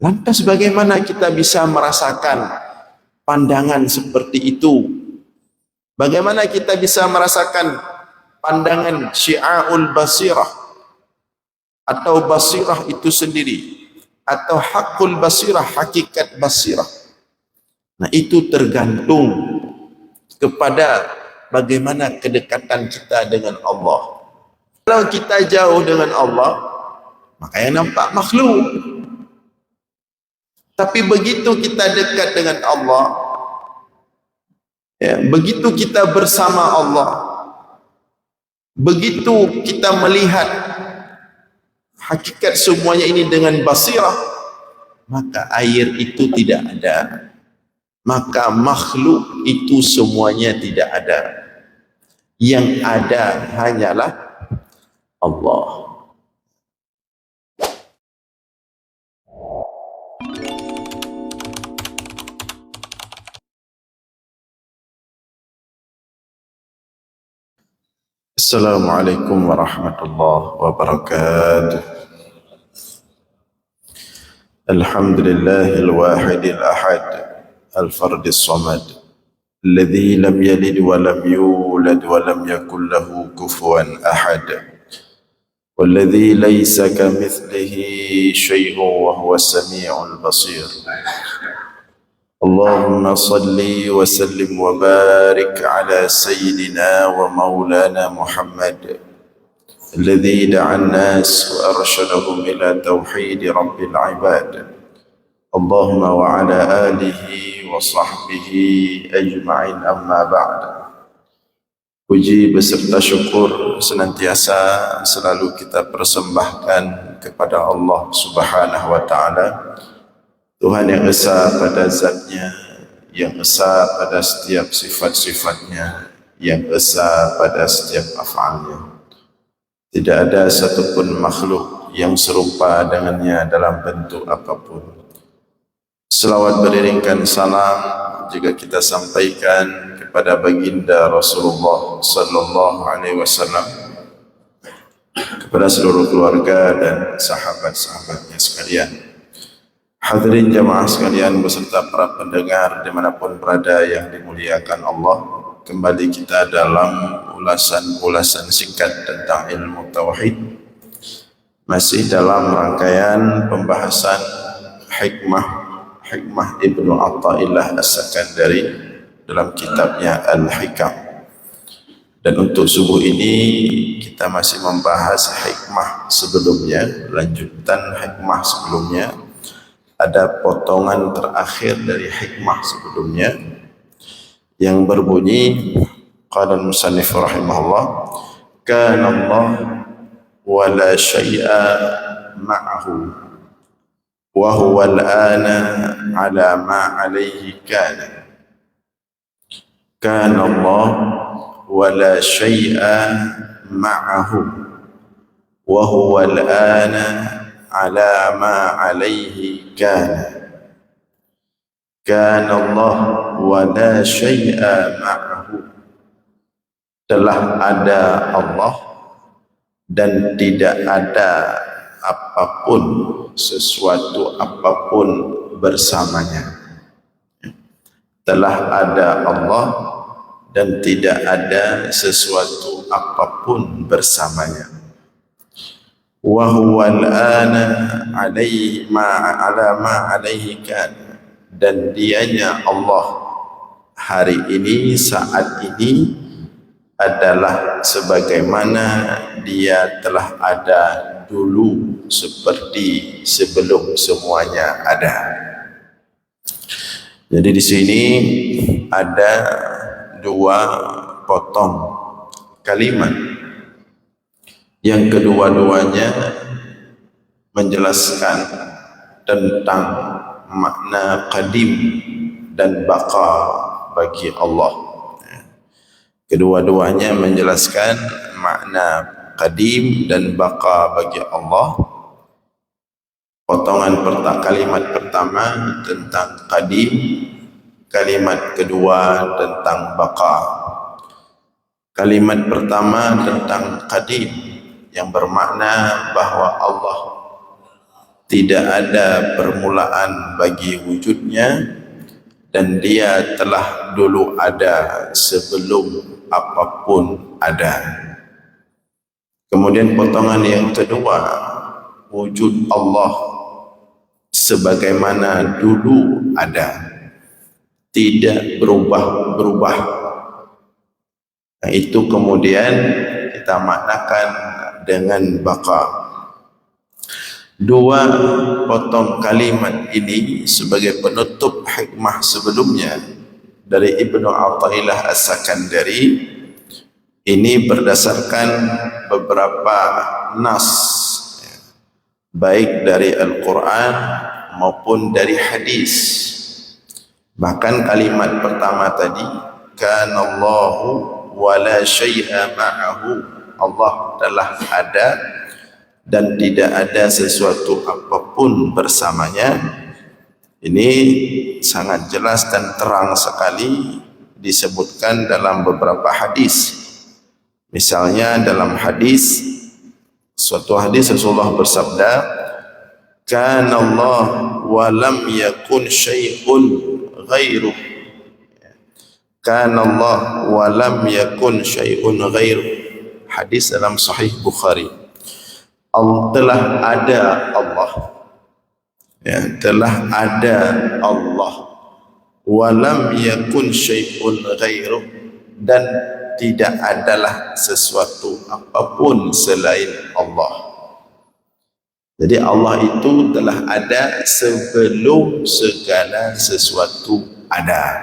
Lantas bagaimana kita bisa merasakan pandangan seperti itu? Bagaimana kita bisa merasakan pandangan syi'aul basirah atau basirah itu sendiri, atau hakul basirah, hakikat basirah? Nah, itu tergantung kepada bagaimana kedekatan kita dengan Allah. Kalau kita jauh dengan Allah, maka yang nampak makhluk. Tapi begitu kita dekat dengan Allah, ya, begitu kita bersama Allah, begitu kita melihat hakikat semuanya ini dengan basirah, maka air itu tidak ada, maka makhluk itu semuanya tidak ada. Yang ada hanyalah Allah. Assalamualaikum warahmatullahi wabarakatuh. Alhamdulillahil wahidil ahad, al-fardis samad, alladhi lam yalid wa lam yulad wa lam yakul lahu kufuwan ahad, walladhi laysa kamithlihi shay'un wa huwa as-sami'ul basir. اللهم صل وسلم وبارك على سيدنا ومولانا محمد الذي دعا الناس وأرشدهم إلى توحيد رب العباد. اللهم وعلى آله وصحبه أجمعين. أما بعد. Puji beserta syukur senantiasa selalu kita persembahkan kepada Allah Subhanahu wa Ta'ala, Tuhan yang esa pada zatnya, yang esa pada setiap sifat-sifatnya, yang esa pada setiap af'alnya. Tidak ada satupun makhluk yang serupa dengannya dalam bentuk apapun. Selawat beriringkan salam juga kita sampaikan kepada baginda Rasulullah sallallahu alaihi wasallam, kepada seluruh keluarga dan sahabat-sahabatnya sekalian. Hadirin jamaah sekalian beserta para pendengar dimanapun berada yang dimuliakan Allah, kembali kita dalam ulasan-ulasan singkat tentang ilmu tauhid, masih dalam rangkaian pembahasan hikmah Ibnu Athaillah As-Sakandari dalam kitabnya Al-Hikam. Dan untuk subuh ini kita masih membahas hikmah sebelumnya, lanjutan hikmah sebelumnya. Ada potongan terakhir dari hikmah sebelumnya yang berbunyi, qala al-musannif rahimahullah, kana Allah wa la syai'a ma'ahu wa huwa al-ana ala ma alayhi kana. Kana Allah wa la syai'a ma'ahu wa huwa al-ana ala ma alayhi kana. Kana Allah wa la syai'a ma'ahu. Telah ada Allah dan tidak ada apapun, sesuatu apapun bersamanya. Telah ada Allah dan tidak ada sesuatu apapun bersamanya. Wa huwa al-ana alaihi ala ma alaihi kan, dan dianya Allah hari ini, saat ini adalah sebagaimana dia telah ada dulu, seperti sebelum semuanya ada. Jadi di sini ada dua potong kalimat yang kedua-duanya menjelaskan tentang makna qadim dan baqa bagi Allah. Kedua-duanya menjelaskan makna qadim dan baqa bagi Allah. Potongan kalimat pertama tentang qadim, kalimat kedua tentang baqa. Kalimat pertama tentang qadim yang bermakna bahwa Allah tidak ada permulaan bagi wujudnya, dan dia telah dulu ada sebelum apapun ada. Kemudian potongan yang kedua, wujud Allah sebagaimana dulu ada, tidak berubah-berubah. Nah, itu kemudian kita maknakan dengan baqa. Dua potong kalimat ini sebagai penutup hikmah sebelumnya dari Ibnu Athaillah As-Sakandari. Ini berdasarkan beberapa nas, baik dari Al-Quran maupun dari hadis. Bahkan kalimat pertama tadi, kanallahu wa la syai'a ma'ahu, Allah telah ada dan tidak ada sesuatu apapun bersamanya. Ini sangat jelas dan terang sekali disebutkan dalam beberapa hadis. Misalnya dalam hadis, suatu hadis Rasulullah bersabda, kana Allah wa lam yakun syai'un ghairuh. Kana Allah wa lam yakun syai'un ghairuh. Hadis dalam Sahih Bukhari. Telah ada Allah, ya, telah ada Allah, wa lam yakun syai'un ghairuh, dan tidak adalah sesuatu apapun selain Allah. Jadi Allah itu telah ada sebelum segala sesuatu ada.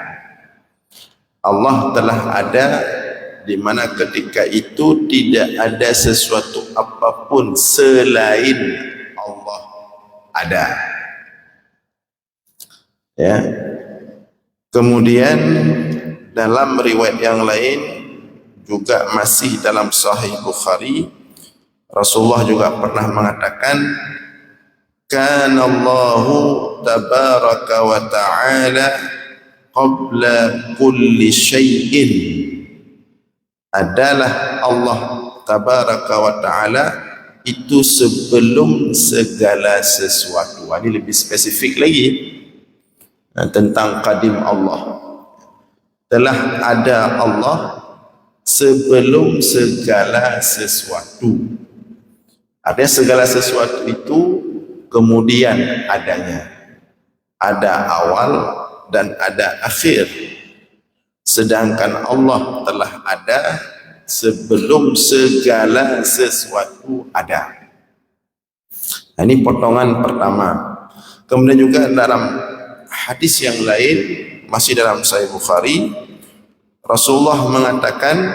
Allah telah ada di mana ketika itu tidak ada sesuatu apapun selain Allah ada. Ya. Kemudian dalam riwayat yang lain juga masih dalam Sahih Bukhari, Rasulullah juga pernah mengatakan, kana Allahu tabaraka wa ta'ala qabla kulli syai'in. Adalah Allah tabaraka wa ta'ala itu sebelum segala sesuatu. Ini lebih spesifik lagi tentang qadim Allah. Telah ada Allah sebelum segala sesuatu. Artinya segala sesuatu itu kemudian adanya. Ada awal dan ada akhir. Sedangkan Allah telah ada sebelum segala sesuatu ada. Nah, ini potongan pertama. Kemudian juga dalam hadis yang lain, masih dalam Sahih Bukhari, Rasulullah mengatakan,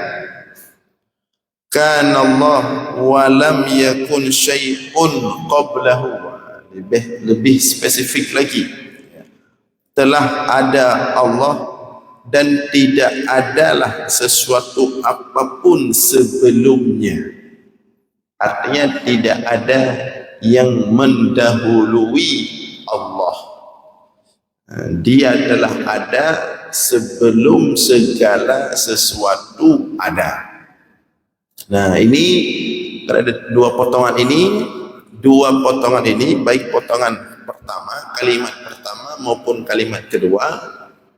kana Allah wa lam yakun syai'un qablahu. Lebih spesifik lagi, telah ada Allah dan tidak adalah sesuatu apapun sebelumnya. Artinya tidak ada yang mendahului Allah. Dia telah ada sebelum segala sesuatu ada. Nah, ini ada dua potongan ini, baik potongan pertama, kalimat pertama maupun kalimat kedua,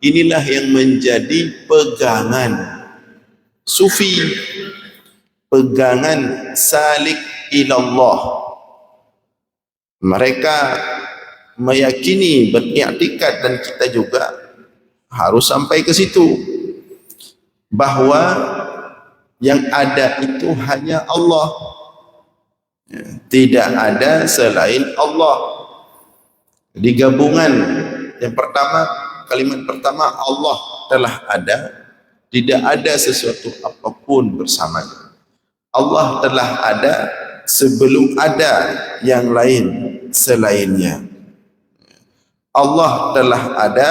inilah yang menjadi pegangan sufi, pegangan salik ilallah. Mereka meyakini, beriktikad, dan kita juga harus sampai ke situ, bahwa yang ada itu hanya Allah, tidak ada selain Allah. Di gabungan yang pertama, kalimat pertama, Allah telah ada, tidak ada sesuatu apapun bersamanya. Allah telah ada sebelum ada yang lain selainnya. Allah telah ada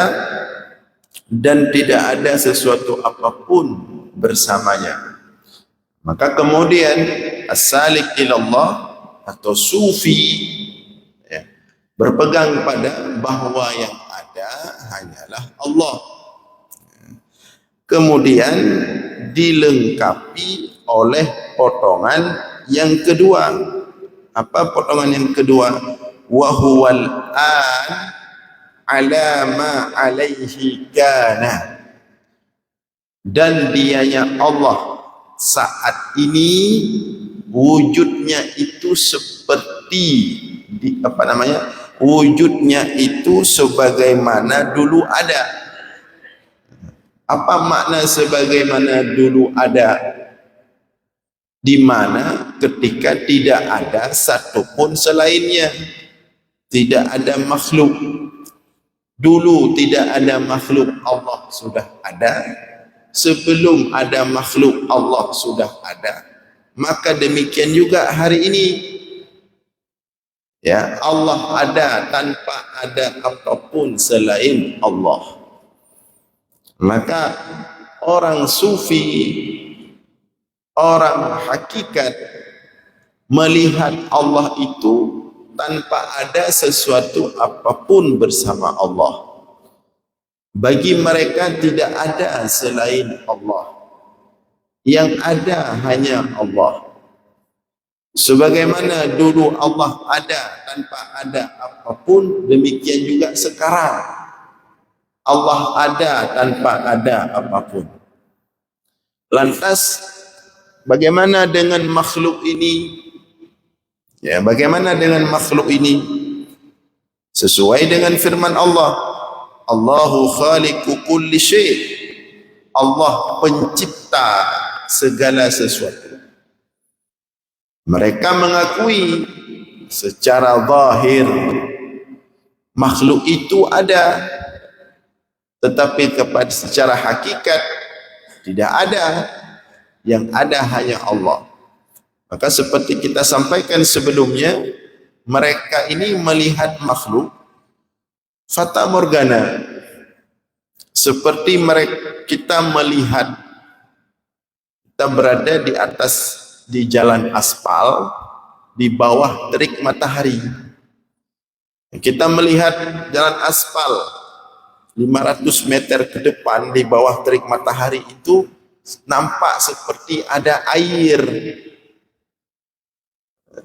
dan tidak ada sesuatu apapun bersamanya. Maka kemudian as-salik ilallah atau sufi, ya, berpegang pada bahwa yang ada hanyalah Allah. Kemudian dilengkapi oleh potongan yang kedua. Apa potongan yang kedua? wa huwal an ala ma alaihi kana, dan dianya Allah saat ini wujudnya itu seperti wujudnya itu sebagaimana dulu ada. Apa makna sebagaimana dulu ada? Di mana ketika tidak ada satupun selainnya, tidak ada makhluk. Dulu tidak ada makhluk, Allah sudah ada. Sebelum ada makhluk, Allah sudah ada. Maka demikian juga hari ini, ya, Allah ada tanpa ada apapun selain Allah. Maka orang sufi, orang hakikat melihat Allah itu tanpa ada sesuatu apapun bersama Allah. Bagi mereka tidak ada selain Allah. Yang ada hanya Allah. Sebagaimana dulu Allah ada tanpa ada apapun, demikian juga sekarang Allah ada tanpa ada apapun. Lantas bagaimana dengan makhluk ini? Ya, bagaimana dengan makhluk ini? Sesuai dengan firman Allah, Allahu khaliqu kulli syai'. Allah pencipta segala sesuatu. Mereka mengakui secara zahir makhluk itu ada, tetapi secara hakikat tidak ada. Yang ada hanya Allah. Maka seperti kita sampaikan sebelumnya, mereka ini melihat makhluk fata morgana, seperti kita melihat kita berada di atas, di jalan aspal, di bawah terik matahari. Kita melihat jalan aspal 500 meter ke depan di bawah terik matahari itu nampak seperti ada air.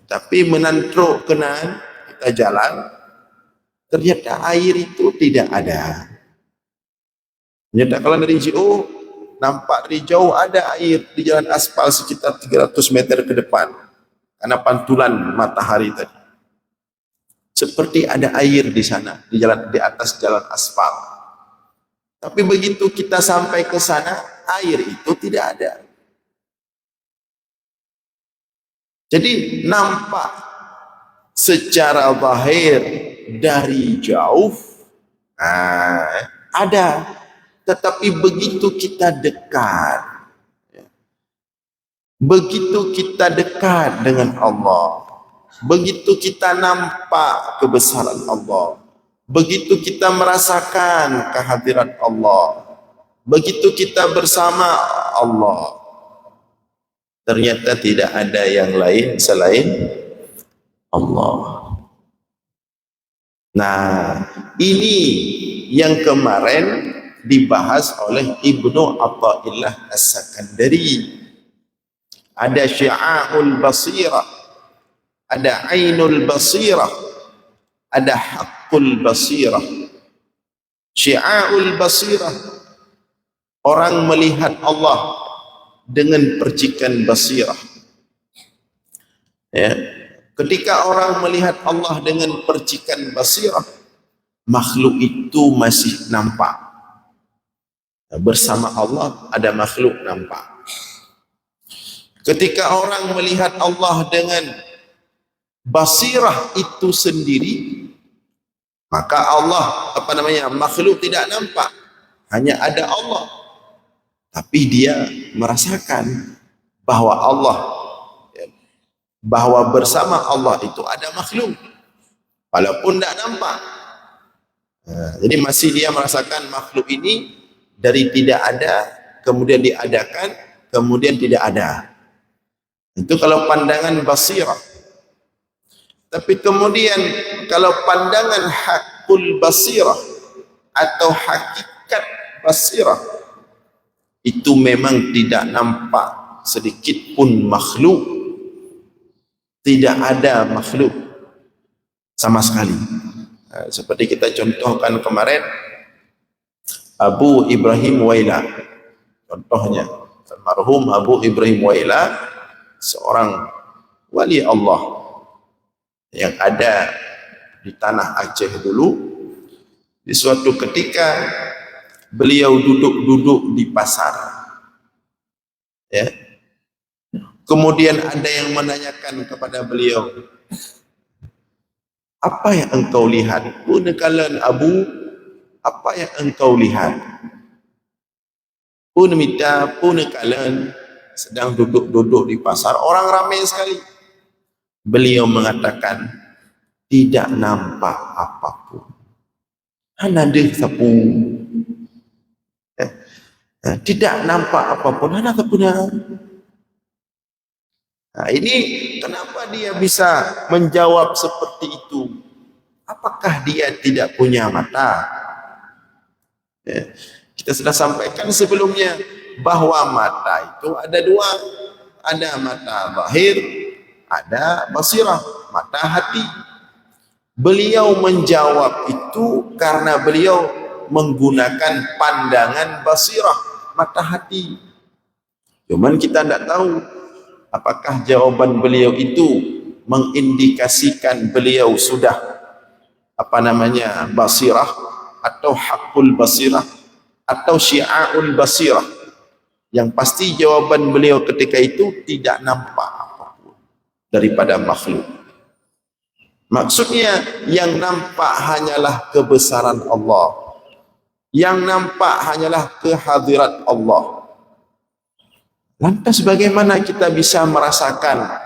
Tapi menantruk kanan kita jalan, ternyata air itu tidak ada. Ternyata kalau dari jauh, nampak dari jauh ada air di jalan aspal sekitar 300 meter ke depan, karena pantulan matahari tadi. Seperti ada air di sana, di atas jalan aspal. Tapi begitu kita sampai ke sana, air itu tidak ada. Jadi nampak secara zahir dari jauh ada, tetapi begitu kita dekat, begitu kita dekat dengan Allah, begitu kita nampak kebesaran Allah, begitu kita merasakan kehadiran Allah, begitu kita bersama Allah, ternyata tidak ada yang lain selain Allah. Nah, ini yang kemarin dibahas oleh Ibnu Athaillah As-Sakandari. Ada syi'a'ul basirah, ada ainul basirah, ada haqqul basirah. Syi'a'ul basirah, orang melihat Allah dengan percikan basirah. Ya. Ketika orang melihat Allah dengan percikan basirah, makhluk itu masih nampak. Bersama Allah ada makhluk nampak. Ketika orang melihat Allah dengan basirah itu sendiri, maka Allah, makhluk tidak nampak, hanya ada Allah. Tapi dia merasakan bahwa bahwa bersama Allah itu ada makhluk, walaupun tidak nampak. Jadi masih dia merasakan makhluk ini dari tidak ada, kemudian diadakan, kemudian tidak ada. Itu kalau pandangan basirah. Tapi kemudian kalau pandangan hakul basirah atau hakikat basirah, itu memang tidak nampak sedikit pun makhluk. Tidak ada makhluk. sama sekali. Seperti kita contohkan kemarin Abu Ibrahim Waila, contohnya almarhum Abu Ibrahim Waila, seorang wali Allah yang ada di tanah Aceh dulu. Di suatu ketika beliau duduk-duduk di pasar, ya. Kemudian ada yang menanyakan kepada beliau, apa yang engkau lihat? Punakalan Abu, apa yang engkau lihat? Punakalan sedang duduk-duduk di pasar, orang ramai sekali. Beliau mengatakan, tidak nampak apapun. Hana deh sapu. Tidak nampak apapun. Hana sapunya. Nah, ini kenapa dia bisa menjawab seperti itu? Apakah dia tidak punya mata? Ya. Kita sudah sampaikan sebelumnya bahwa mata itu ada dua. Ada mata zahir, ada basirah, mata hati. Beliau menjawab itu karena beliau menggunakan pandangan basirah, mata hati. Cuman kita tidak tahu apakah jawaban beliau itu mengindikasikan beliau sudah basirah atau hakul basirah atau syi'aul basirah. Yang pasti jawaban beliau ketika itu tidak nampak apapun daripada makhluk. Maksudnya yang nampak hanyalah kebesaran Allah, yang nampak hanyalah kehadirat Allah. Lantas bagaimana kita bisa merasakan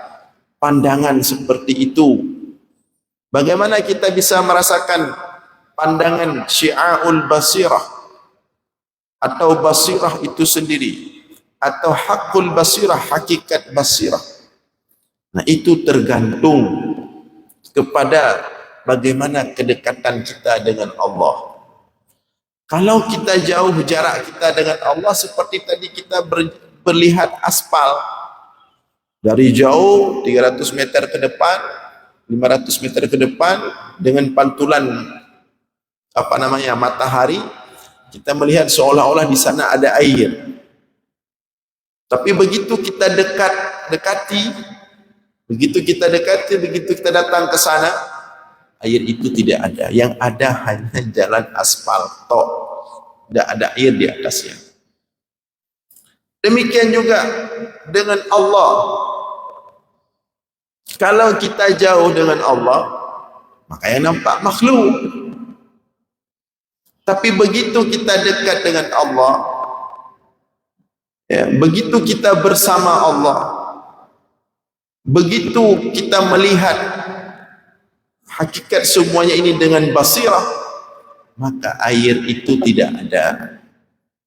pandangan seperti itu? Bagaimana kita bisa merasakan pandangan syi'aul basirah atau basirah itu sendiri, atau hakul basirah, hakikat basirah? Nah, itu tergantung kepada bagaimana kedekatan kita dengan Allah. Kalau kita jauh jarak kita dengan Allah, seperti tadi kita berlihat aspal dari jauh 300 meter ke depan, 500 meter ke depan, dengan pantulan matahari, kita melihat seolah-olah di sana ada air. Tapi begitu kita begitu kita datang ke sana, air itu tidak ada. Yang ada hanya jalan aspal tok, tidak ada air di atasnya. Demikian juga dengan Allah. Kalau kita jauh dengan Allah, maka yang nampak makhluk. Tapi begitu kita dekat dengan Allah, ya, begitu kita bersama Allah, begitu kita melihat hakikat semuanya ini dengan basirah, maka air itu tidak ada,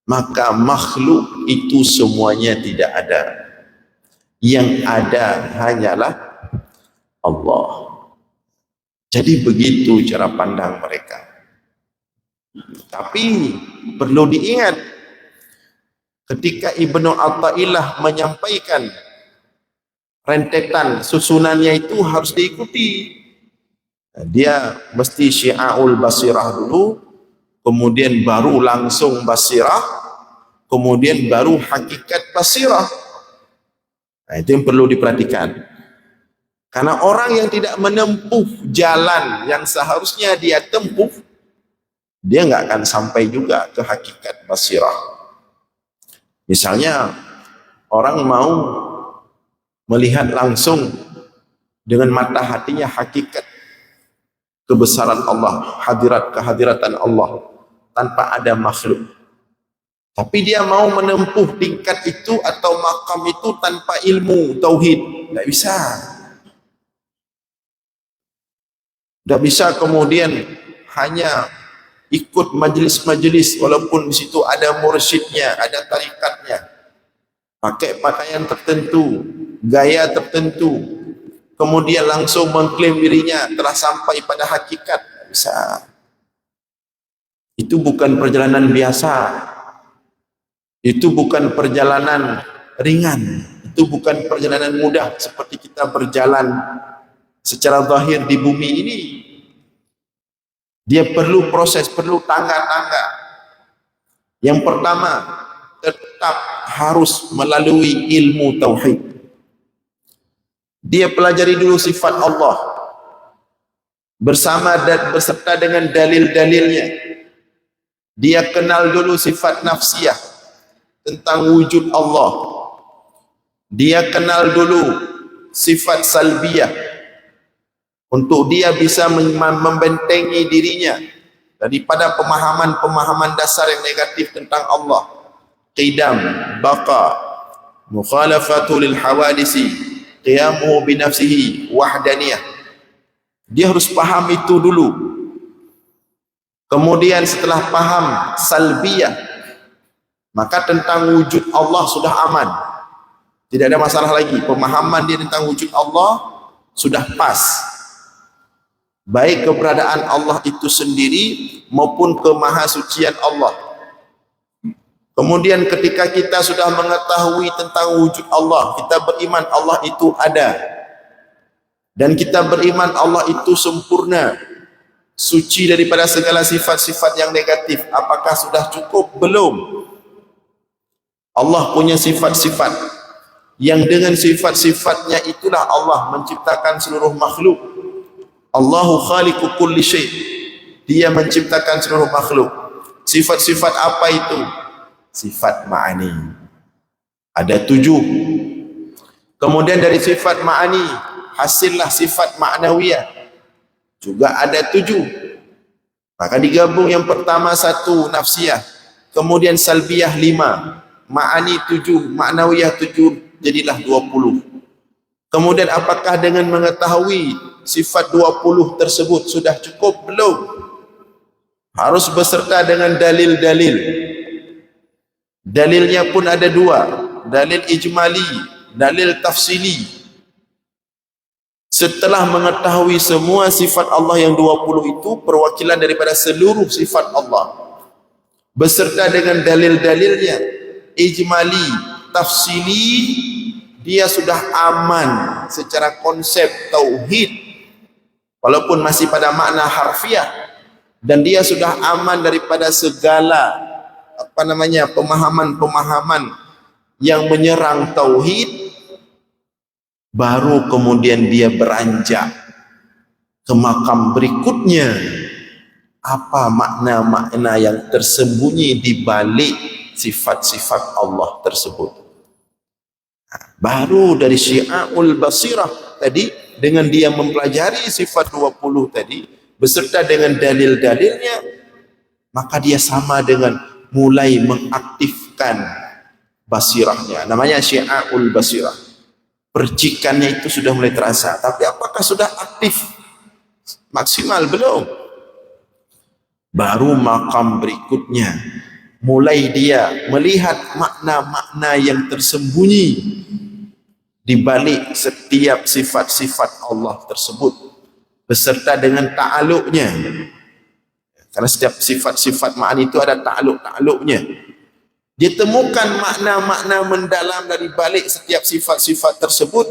maka makhluk itu semuanya tidak ada. Yang ada hanyalah Allah. Jadi begitu cara pandang mereka. Tapi perlu diingat, ketika Ibnu Athaillah menyampaikan rentetan susunannya itu harus diikuti. Dia mesti syi'aul basirah dulu, kemudian baru langsung basirah, kemudian baru hakikat basirah. Nah, itu yang perlu diperhatikan. Karena orang yang tidak menempuh jalan yang seharusnya dia tempuh, dia nggak akan sampai juga ke hakikat basirah. Misalnya orang mau melihat langsung dengan mata hatinya hakikat kebesaran Allah, kehadiran Allah tanpa ada makhluk. Tapi dia mau menempuh tingkat itu atau makam itu tanpa ilmu tauhid, tidak bisa. Tidak bisa kemudian hanya ikut majelis-majelis walaupun di situ ada mursyidnya, ada tarikatnya, pakai pakaian tertentu, gaya tertentu, kemudian langsung mengklaim dirinya telah sampai pada hakikat. Bisa. Itu bukan perjalanan biasa. Itu bukan perjalanan ringan. Itu bukan perjalanan mudah seperti kita berjalan secara zahir di bumi ini. Dia perlu proses, perlu tangga-tangga. Yang pertama, tetap harus melalui ilmu tauhid. Dia pelajari dulu sifat Allah bersama dan beserta dengan dalil-dalilnya. Dia kenal dulu sifat nafsiyah tentang wujud Allah. Dia kenal dulu sifat salbiyah untuk dia bisa membentengi dirinya daripada pemahaman-pemahaman dasar yang negatif tentang Allah. Qidam, baqa, mukhalafatu lil hawadisi, qiyamuhu binafsihi, wahdaniyah. Dia harus paham itu dulu. Kemudian setelah paham salbiyah, maka tentang wujud Allah sudah aman. Tidak ada masalah lagi. Pemahaman dia tentang wujud Allah sudah pas. Baik keberadaan Allah itu sendiri maupun kemahasucian Allah. Kemudian ketika kita sudah mengetahui tentang wujud Allah, kita beriman Allah itu ada. Dan kita beriman Allah itu sempurna, suci daripada segala sifat-sifat yang negatif. Apakah sudah cukup? Belum. Allah punya sifat-sifat yang dengan sifat-sifatnya itulah Allah menciptakan seluruh makhluk. Allahu khaliqu kulli syai'. Dia menciptakan seluruh makhluk. Sifat-sifat apa itu? Sifat ma'ani. Ada 7. Kemudian dari sifat ma'ani hasillah sifat ma'nawiyah. Juga ada 7. Maka digabung yang pertama 1 nafsiyah, kemudian salbiyah 5, ma'ani 7, ma'nawiyah 7, jadilah 20. Kemudian apakah dengan mengetahui sifat 20 tersebut sudah cukup? Belum. Harus beserta dengan dalil-dalil. Dalilnya pun ada 2, dalil ijmali, dalil tafsili. Setelah mengetahui semua sifat Allah yang 20 itu perwakilan daripada seluruh sifat Allah beserta dengan dalil-dalilnya, ijmali, tafsili, dia sudah aman secara konsep tauhid walaupun masih pada makna harfiah, dan dia sudah aman daripada segala pemahaman-pemahaman yang menyerang tauhid. Baru kemudian dia beranjak ke makam berikutnya. Apa makna-makna yang tersembunyi di balik sifat-sifat Allah tersebut? Baru dari syi'aul basirah tadi, dengan dia mempelajari sifat 20 tadi beserta dengan dalil-dalilnya, maka dia sama dengan mulai mengaktifkan basirahnya. Namanya syi'aul basirah. Percikannya itu sudah mulai terasa, tapi apakah sudah aktif maksimal? Belum. Baru makam berikutnya, mulai dia melihat makna-makna yang tersembunyi di balik setiap sifat-sifat Allah tersebut beserta dengan ta'aluknya. Karena setiap sifat-sifat ma'ani itu ada ta'aluk-ta'aluknya. Dia temukan makna-makna mendalam dari balik setiap sifat-sifat tersebut,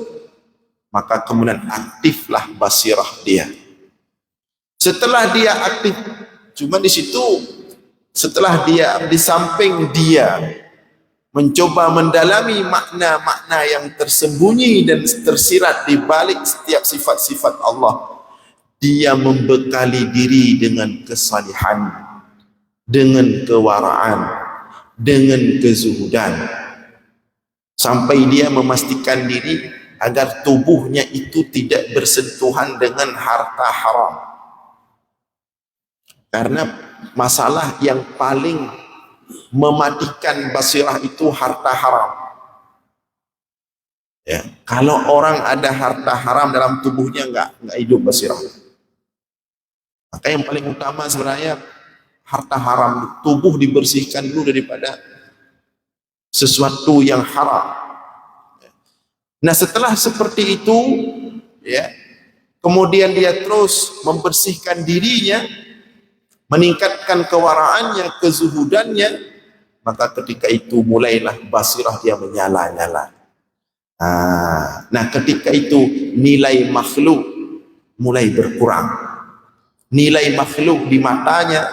maka kemudian aktiflah basirah dia. Setelah dia aktif, cuma di situ, setelah dia di samping dia mencoba mendalami makna-makna yang tersembunyi dan tersirat di balik setiap sifat-sifat Allah, dia membekali diri dengan kesalihan, dengan kewaraan, dengan kezuhudan, sampai dia memastikan diri agar tubuhnya itu tidak bersentuhan dengan harta haram. Karena masalah yang paling mematikan basirah itu harta haram. Ya, kalau orang ada harta haram dalam tubuhnya enggak hidup basirah. Maka yang paling utama sebenarnya harta haram, tubuh dibersihkan dulu daripada sesuatu yang haram. Nah, setelah seperti itu, ya, kemudian dia terus membersihkan dirinya, meningkatkan kewaraannya, kezuhudannya, maka ketika itu mulailah basirah dia menyala-nyala. Nah, ketika itu nilai makhluk mulai berkurang. nilai makhluk di matanya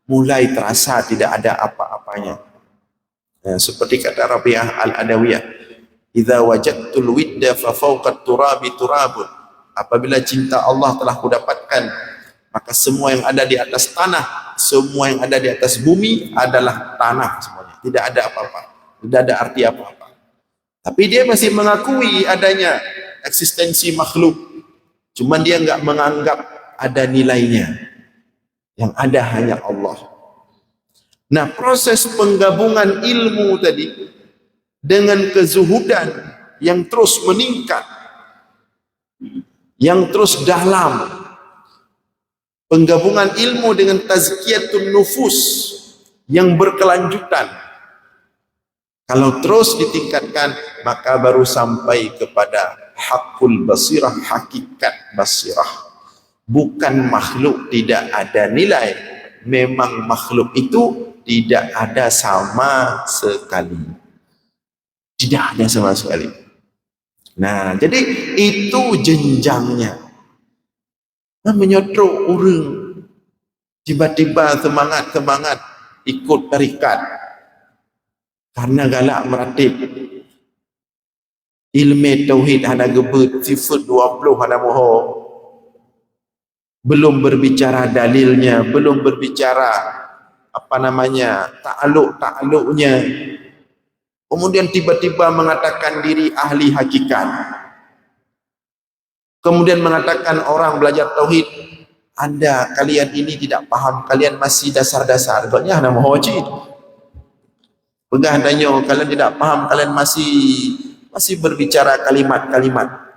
mulai terasa tidak ada apa-apanya. Seperti kata Rabi'ah Al-Adawiyah, idza wajadtul widda fa fawqa turabi turabun. Apabila cinta Allah telah kudapatkan, maka semua yang ada di atas tanah, semua yang ada di atas bumi adalah tanah semuanya. Tidak ada apa-apa, tidak ada arti apa-apa. Tapi dia masih mengakui adanya eksistensi makhluk. Cuman dia enggak menganggap ada nilainya. Yang ada hanya Allah. Nah, proses penggabungan ilmu tadi dengan kezuhudan yang terus meningkat, yang terus dalam, penggabungan ilmu dengan tazkiyatun nufus yang berkelanjutan, kalau terus ditingkatkan, maka baru sampai kepada hakul basirah, hakikat basirah. Bukan makhluk tidak ada nilai, memang makhluk itu tidak ada sama sekali. Tidak ada sama sekali. Nah, jadi itu jenjangnya. Menyodok orang tiba-tiba semangat ikut tarikat karena galak meratib ilmu tauhid hana gebet sifat 20 hana moho, belum berbicara dalilnya, belum berbicara ta'aluk-ta'aluknya, kemudian tiba-tiba mengatakan diri ahli hakikat, kemudian mengatakan orang belajar tauhid, kalian ini tidak paham, kalian masih dasar-dasar. Sebabnya hana mahoji pegah danyo, kalian tidak paham, kalian masih berbicara kalimat-kalimat.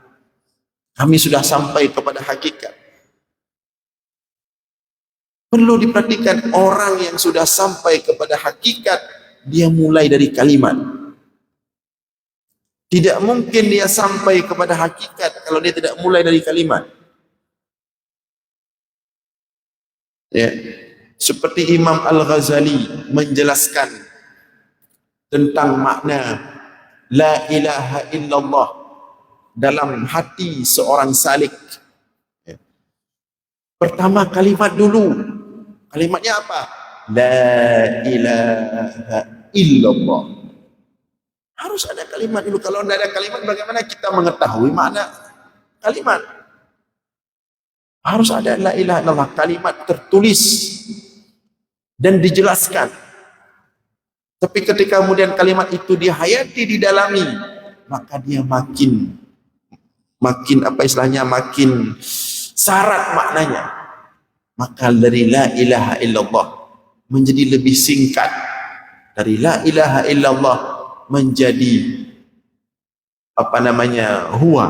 Kami sudah sampai kepada hakikat. Perlu diperhatikan, orang yang sudah sampai kepada hakikat, dia mulai dari kalimat. Tidak mungkin dia sampai kepada hakikat kalau dia tidak mulai dari kalimat. Ya, seperti Imam Al-Ghazali menjelaskan tentang makna la ilaha illallah dalam hati seorang salik. Ya. Pertama kalimat dulu. Kalimatnya apa? La ilaha illallah. Harus ada kalimat dulu. Kalau tidak ada kalimat, bagaimana kita mengetahui makna kalimat? Harus ada la ilaha illallah, kalimat tertulis dan dijelaskan. Tapi ketika kemudian kalimat itu dihayati, didalami, maka dia makin makin syarat maknanya. Maka dari la ilaha illallah menjadi lebih singkat. Dari la ilaha illallah menjadi huwa.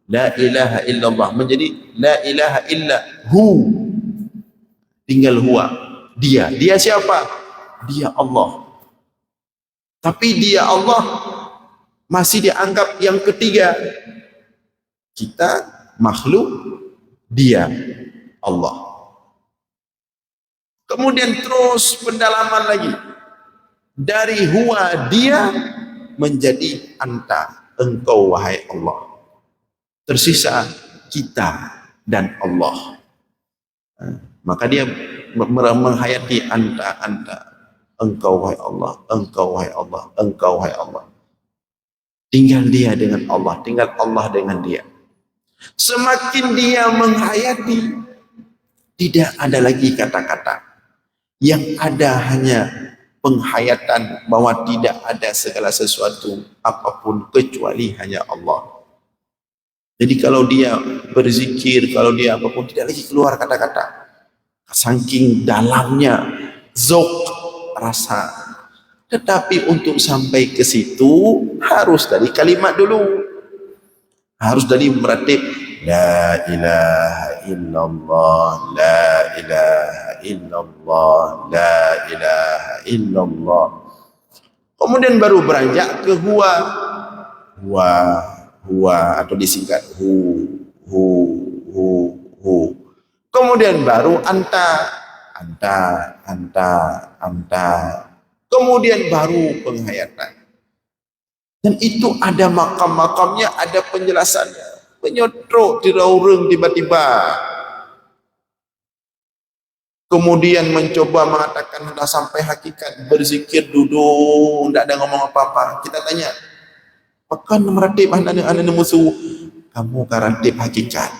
La ilaha illallah menjadi la ilaha illa hu. Tinggal huwa. Dia siapa? Dia Allah. Tapi dia Allah masih dianggap yang ketiga. Kita makhluk, dia Allah. Kemudian terus pendalaman lagi. Dari huwa dia menjadi anta, engkau wahai Allah. Tersisa kita dan Allah. Maka dia menghayati anta, engkau wahai Allah, engkau wahai Allah, engkau wahai Allah. Tinggal dia dengan Allah, tinggal Allah dengan dia. Semakin dia menghayati, tidak ada lagi kata-kata. Yang ada hanya penghayatan bahwa tidak ada segala sesuatu apapun kecuali hanya Allah. Jadi kalau dia berzikir, kalau dia apapun, tidak lagi keluar kata-kata. Saking dalamnya zauq rasa. Tetapi untuk sampai ke situ harus dari kalimat dulu. Harus dari meratib la ilaha illallah, la ilaha illallah, la ilaha illallah. Kemudian baru beranjak ke huwa atau disingkat hu. Kemudian baru anta. Kemudian baru penghayatan. Dan itu ada makam-makamnya, ada penjelasannya. Penyodok tidak orang tiba-tiba. kemudian mencoba mengatakan sudah sampai hakikat, berzikir duduk, tidak ada ngomong apa-apa. Kita tanya, pekan meratib anak-anak musuh, kamu karantip hakikat.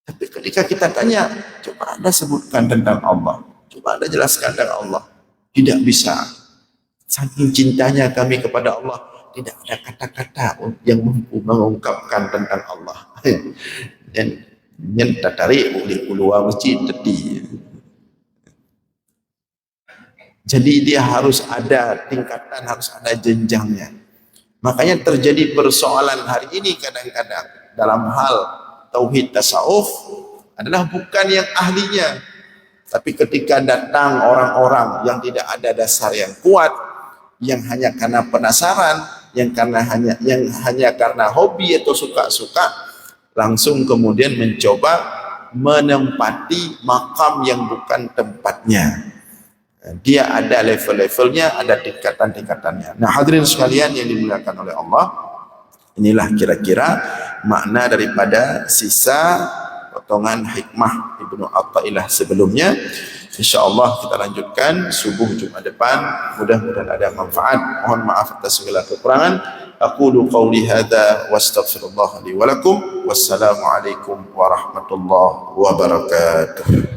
Tapi ketika kita tanya, coba Anda sebutkan tentang Allah, coba Anda jelaskan tentang Allah, tidak bisa. Saking cintanya kami kepada Allah, tidak ada kata-kata yang mampu mengungkapkan tentang Allah. Dan yang tertarik boleh keluar masjid tadi. Jadi dia harus ada tingkatan, harus ada jenjangnya. Makanya terjadi persoalan hari ini kadang-kadang dalam hal tauhid tasawuf adalah bukan yang ahlinya, tapi ketika datang orang-orang yang tidak ada dasar yang kuat, yang hanya karena penasaran, yang hanya karena hobi atau suka-suka, langsung kemudian mencoba menempati makam yang bukan tempatnya. Dia ada level-levelnya, ada tingkatan-tingkatannya. Nah, hadirin sekalian yang dimuliakan oleh Allah, inilah kira-kira makna daripada sisa potongan hikmah Ibnu Athaillah sebelumnya. InsyaAllah kita lanjutkan subuh Jumat depan. Mudah-mudahan ada manfaat. Mohon maaf atas segala kekurangan. Aqulu qawli hadha wa astaghfirullah li wa lakum. Wassalamualaikum warahmatullahi wabarakatuh.